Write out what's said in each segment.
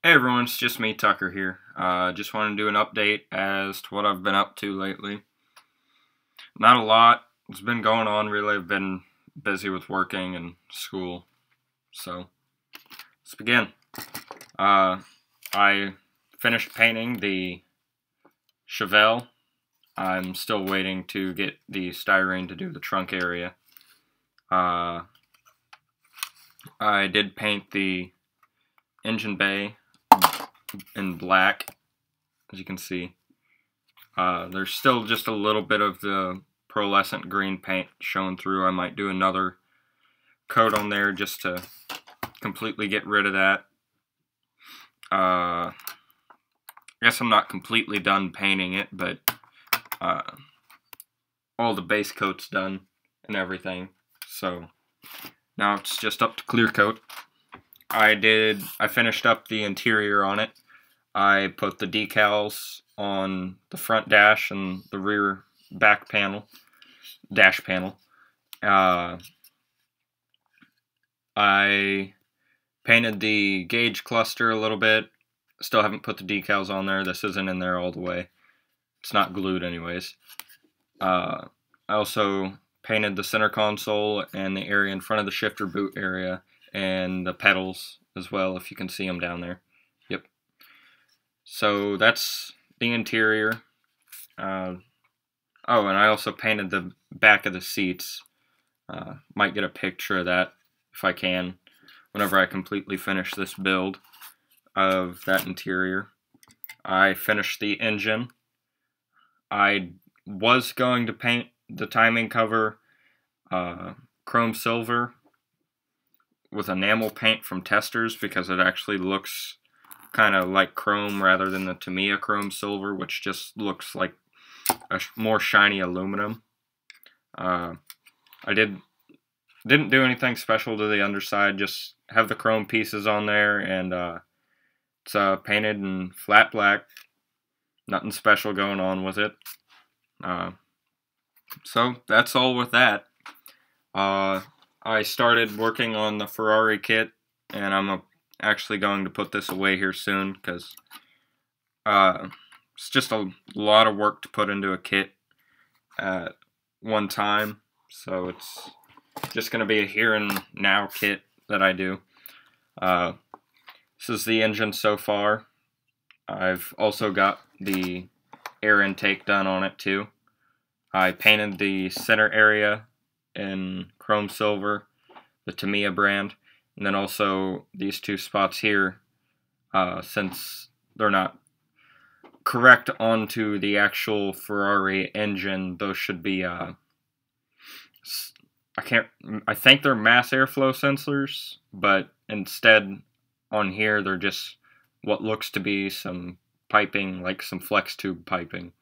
Hey everyone, it's just me, Tucker here. Just want to do an update as to what I've been up to lately. Not a lot. It's been going on really. I've been busy with working and school. So, let's begin. I finished painting the Chevelle. I'm still waiting to get the styrene to do the trunk area. I did paint the engine bay in black, as you can see. There's still just a little bit of the pearlescent green paint showing through. I might do another coat on there just to completely get rid of that. I guess I'm not completely done painting it, but all the base coat's done and everything. So now it's just up to clear coat. I finished up the interior on it. I put the decals on the front dash and the rear dash panel. I painted the gauge cluster a little bit. Still haven't put the decals on there. This isn't in there all the way. It's not glued anyways. I also painted the center console and the area in front of the shifter boot area and the pedals as well, if you can see them down there. Yep. So that's the interior. Oh, and I also painted the back of the seats. Might get a picture of that if I can, whenever I completely finish this build of that interior. I finished the engine. I was going to paint the timing cover chrome silver with enamel paint from Testors because it actually looks kind of like chrome rather than the Tamiya chrome silver, which just looks like a more shiny aluminum. I didn't do anything special to the underside, just have the chrome pieces on there, and it's painted in flat black. Nothing special going on with it. So that's all with that. I started working on the Ferrari kit, and I'm actually going to put this away here soon because it's just a lot of work to put into a kit at one time. So it's just going to be a here and now kit that I do. This is the engine so far. I've also got the air intake done on it too. I painted the center area in chrome silver, the Tamiya brand, and then also these two spots here, since they're not correct onto the actual Ferrari engine, those should be I think they're mass airflow sensors, but instead on here they're just what looks to be some piping, like some flex tube piping.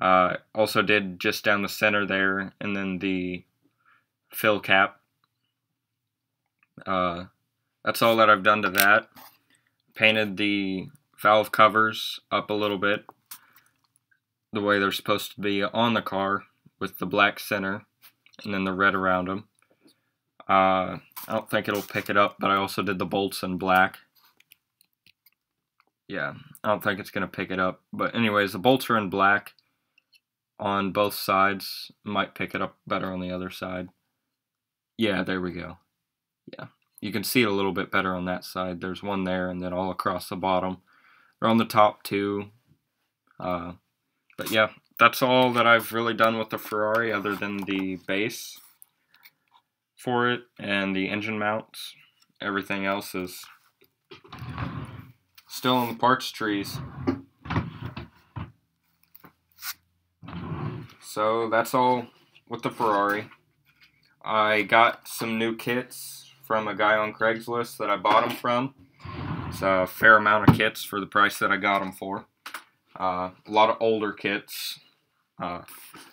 Also did just down the center there, and then the fill cap. That's all that I've done to that. Painted the valve covers up a little bit, the way they're supposed to be on the car, with the black center, and then the red around them. I don't think it'll pick it up, but I also did the bolts in black. Yeah, I don't think it's going to pick it up. But anyways, the bolts are in black on both sides. Might pick it up better on the other side. Yeah, there we go. Yeah, you can see it a little bit better on that side. There's one there, and then all across the bottom. They're on the top too. But yeah, that's all that I've really done with the Ferrari other than the base for it and the engine mounts. Everything else is still in the parts trees. So that's all with the Ferrari. I got some new kits from a guy on Craigslist that I bought them from. It's a fair amount of kits for the price that I got them for. A lot of older kits.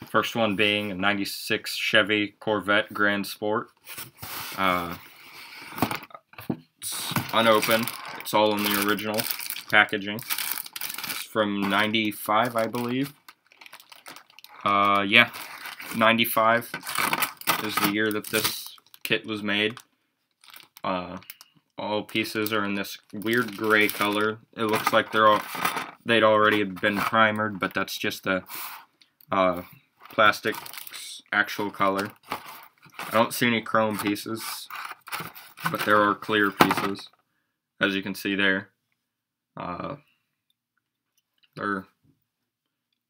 First one being a 96 Chevy Corvette Grand Sport. It's unopened. It's all in the original packaging. It's from 95, I believe. Yeah, 95 is the year that this kit was made. All pieces are in this weird gray color. It looks like they'd already been primered, but that's just the plastic's actual color. I don't see any chrome pieces, but there are clear pieces, as you can see there. They're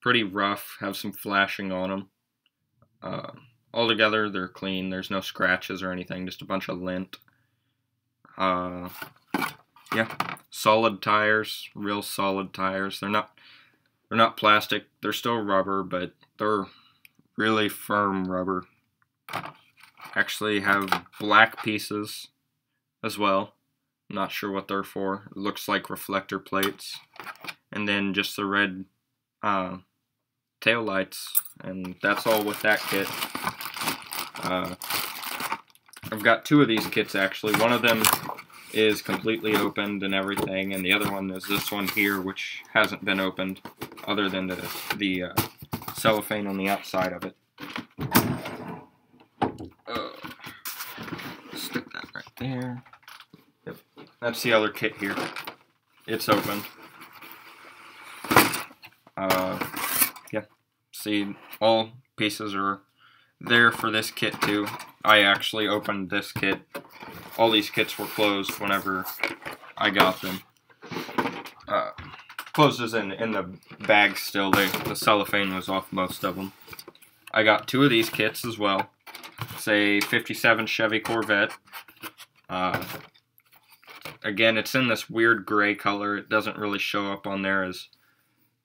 pretty rough, have some flashing on them. Altogether, they're clean. There's no scratches or anything, just a bunch of lint. Yeah, solid tires, real solid tires. They're not plastic. They're still rubber, but they're really firm rubber. Actually have black pieces as well. I'm not sure what they're for. It looks like reflector plates. And then just the red tail lights, and that's all with that kit. I've got two of these kits actually. One of them is completely opened and everything, and the other one is this one here, which hasn't been opened, other than the cellophane on the outside of it. Stick that right there. Yep, that's the other kit here. It's opened. Yeah, see, all pieces are there for this kit too. I actually opened this kit. All these kits were closed whenever I got them. Closed as in the bag still. The cellophane was off most of them. I got two of these kits as well. It's a 57 Chevy Corvette. Again, it's in this weird gray color. It doesn't really show up on there as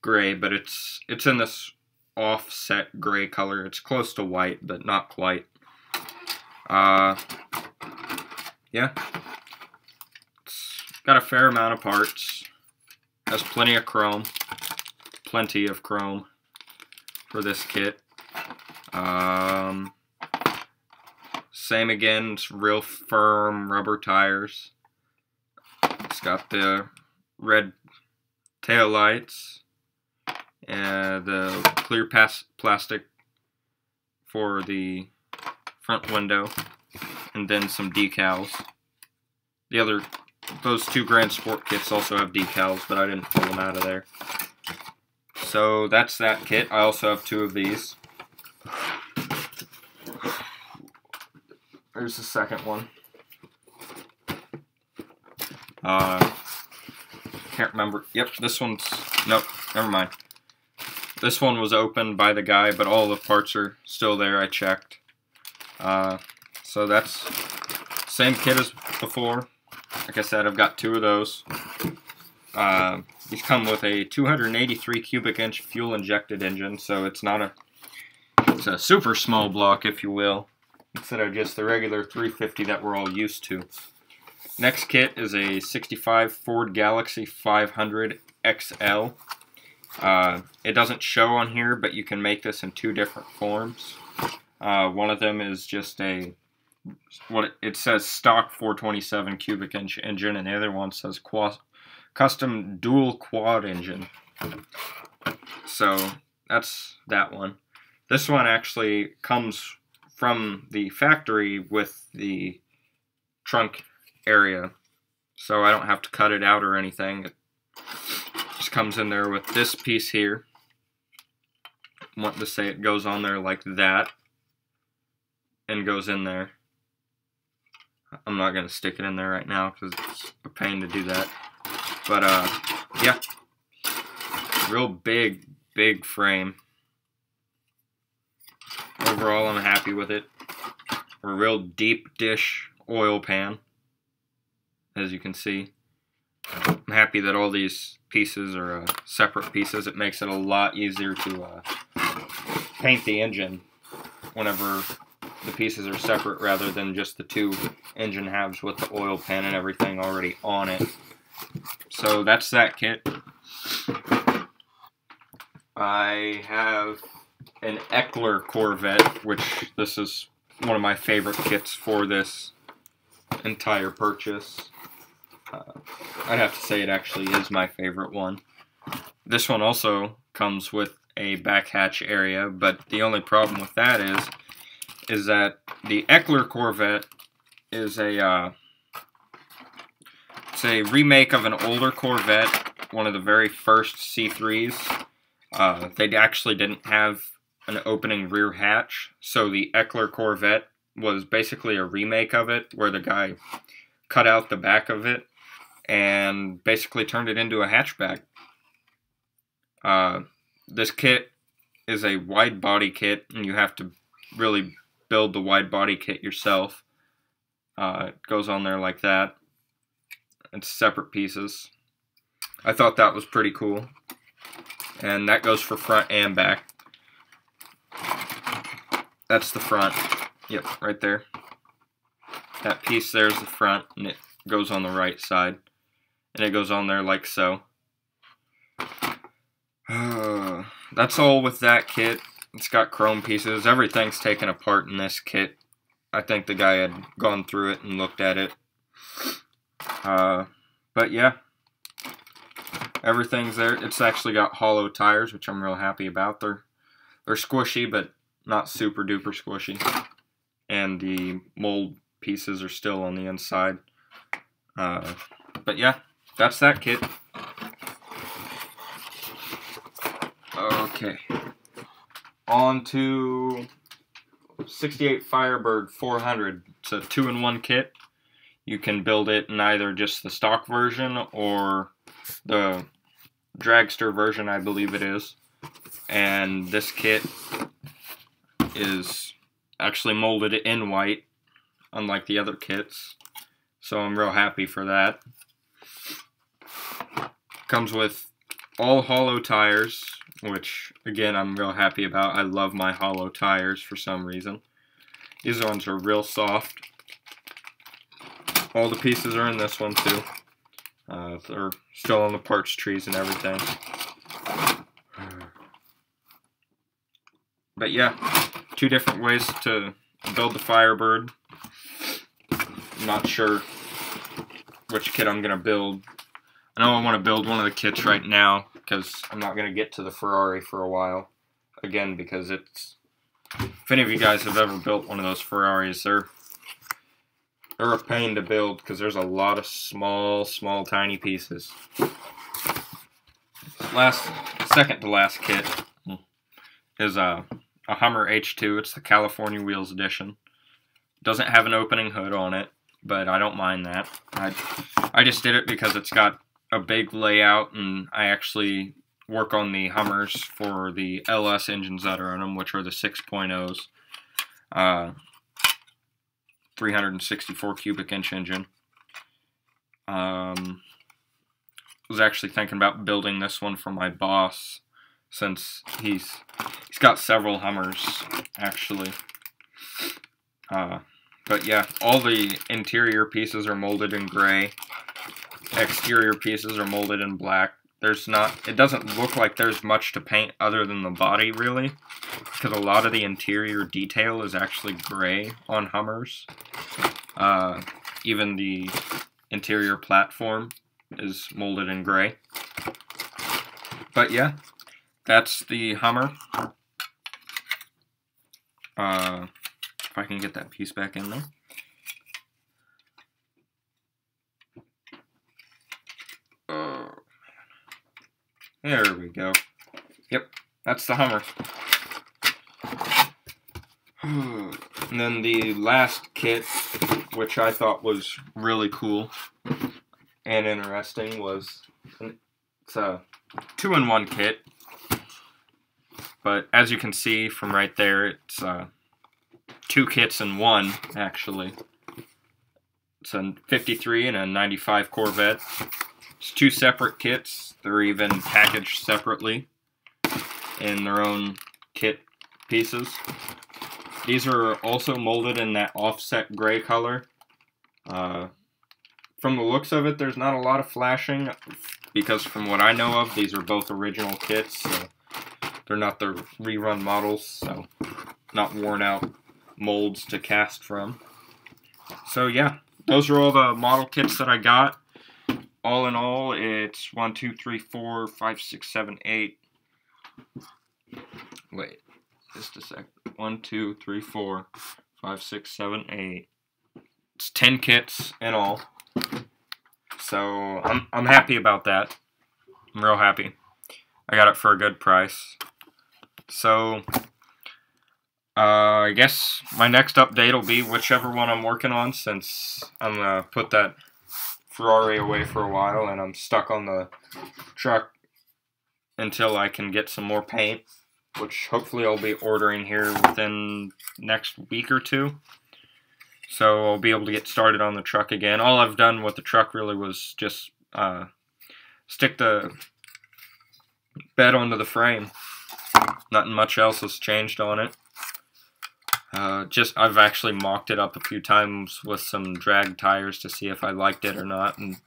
gray, but it's in this offset gray color. It's close to white, but not quite. Yeah, it's got a fair amount of parts. Has plenty of chrome for this kit. Same again, it's real firm rubber tires. It's got the red tail lights and the clear plastic for the front window, and then some decals. Those two Grand Sport kits also have decals, but I didn't pull them out of there. So that's that kit. I also have two of these. There's the second one. Can't remember. Yep, this one's... Nope, never mind. This one was opened by the guy, but all the parts are still there. I checked. So that's same kit as before. Like I said, I've got two of those. These come with a 283 cubic inch fuel injected engine, so it's a super small block, if you will, instead of just the regular 350 that we're all used to. Next kit is a 65 Ford Galaxy 500 XL. It doesn't show on here, but you can make this in two different forms. One of them is just what it says stock 427 cubic inch engine, and the other one says custom dual quad engine. So that's that one. This one actually comes from the factory with the trunk area, so I don't have to cut it out or anything. It just comes in there with this piece here. I want to say it goes on there like that and goes in there. I'm not going to stick it in there right now because it's a pain to do that. But, yeah. Real big frame. Overall, I'm happy with it. A real deep dish oil pan, as you can see. I'm happy that all these pieces are separate pieces. It makes it a lot easier to paint the engine whenever the pieces are separate rather than just the two engine halves with the oil pan and everything already on it. So that's that kit. I have an Eckler Corvette, which this is one of my favorite kits for this entire purchase. I'd have to say it actually is my favorite one. This one also comes with a back hatch area, but the only problem with that is that the Eckler Corvette is a It's a remake of an older Corvette, one of the very first C3s. They actually didn't have an opening rear hatch, so the Eckler Corvette was basically a remake of it, where the guy cut out the back of it and basically turned it into a hatchback. This kit is a wide body kit, and you have to really build the wide body kit yourself. It goes on there like that. It's separate pieces. I thought that was pretty cool. And that goes for front and back. That's the front. Yep, right there. That piece there is the front, and it goes on the right side. And it goes on there like so. That's all with that kit. It's got chrome pieces. Everything's taken apart in this kit. I think the guy had gone through it and looked at it. But yeah, everything's there. It's actually got hollow tires, which I'm real happy about. They're squishy, but not super duper squishy. And the mold pieces are still on the inside. But yeah, that's that kit. Okay, on to 68 Firebird 400. It's a 2-in-1 kit. You can build it in either just the stock version or the dragster version, I believe it is. And this kit is actually molded in white, unlike the other kits. So I'm real happy for that. Comes with all hollow tires, which, again, I'm real happy about. I love my hollow tires for some reason. These ones are real soft. All the pieces are in this one, too. They're still on the parts trees and everything. But yeah, 2 different ways to build the Firebird. I'm not sure which kit I'm going to build. I know I want to build one of the kits right now, because I'm not going to get to the Ferrari for a while. Again, because it's... If any of you guys have ever built one of those Ferraris, they're a pain to build, because there's a lot of small, tiny pieces. Second to last kit is a Hummer H2. It's the California Wheels edition. Doesn't have an opening hood on it, but I don't mind that. I just did it because it's got a big layout, and I actually work on the Hummers for the LS engines that are on them, which are the 6.0s. 364 cubic inch engine. Was actually thinking about building this one for my boss, since he's got several Hummers actually. But yeah, all the interior pieces are molded in gray. Exterior pieces are molded in black. It doesn't look like there's much to paint other than the body, really, because a lot of the interior detail is actually gray on Hummers. Even the interior platform is molded in gray. But yeah, that's the Hummer. If I can get that piece back in there. There we go. Yep, that's the Hummer. And then the last kit, which I thought was really cool and interesting, it's a 2-in-1 kit. But as you can see from right there, it's 2 kits in one, actually. It's a 53 and a 95 Corvette. It's 2 separate kits. They're even packaged separately in their own kit pieces. These are also molded in that offset gray color. From the looks of it, there's not a lot of flashing, because from what I know of, these are both original kits. So they're not the rerun models, so not worn out molds to cast from. So yeah, those are all the model kits that I got. All in all, it's 1, 2, 3, 4, 5, 6, 7, 8. Wait, just a sec. 1, 2, 3, 4, 5, 6, 7, 8. It's 10 kits in all. So I'm happy about that. I'm real happy. I got it for a good price. So I guess my next update will be whichever one I'm working on, since I'm gonna put that Ferrari away for a while and I'm stuck on the truck until I can get some more paint, which hopefully I'll be ordering here within next week or two. So I'll be able to get started on the truck again. All I've done with the truck really was just stick the bed onto the frame. Nothing much else has changed on it. I've actually mocked it up a few times with some drag tires to see if I liked it or not. And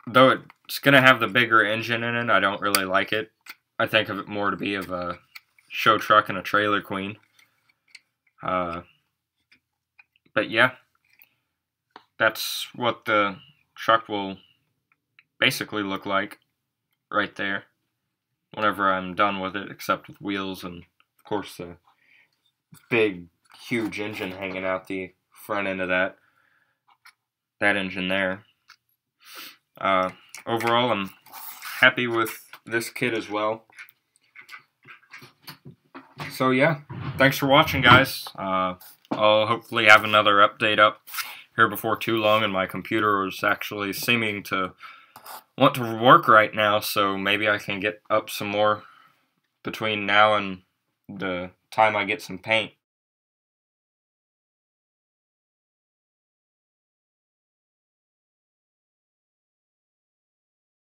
though it's gonna have the bigger engine in it, I don't really like it. I think of it more to be of a show truck and a trailer queen. But yeah, that's what the truck will basically look like right there whenever I'm done with it, except with wheels and, of course, the big, huge engine hanging out the front end of that engine there. Overall, I'm happy with this kit as well. So yeah, thanks for watching, guys. I'll hopefully have another update up here before too long, and my computer is actually seeming to want to work right now, so maybe I can get up some more between now and the time I get some paint.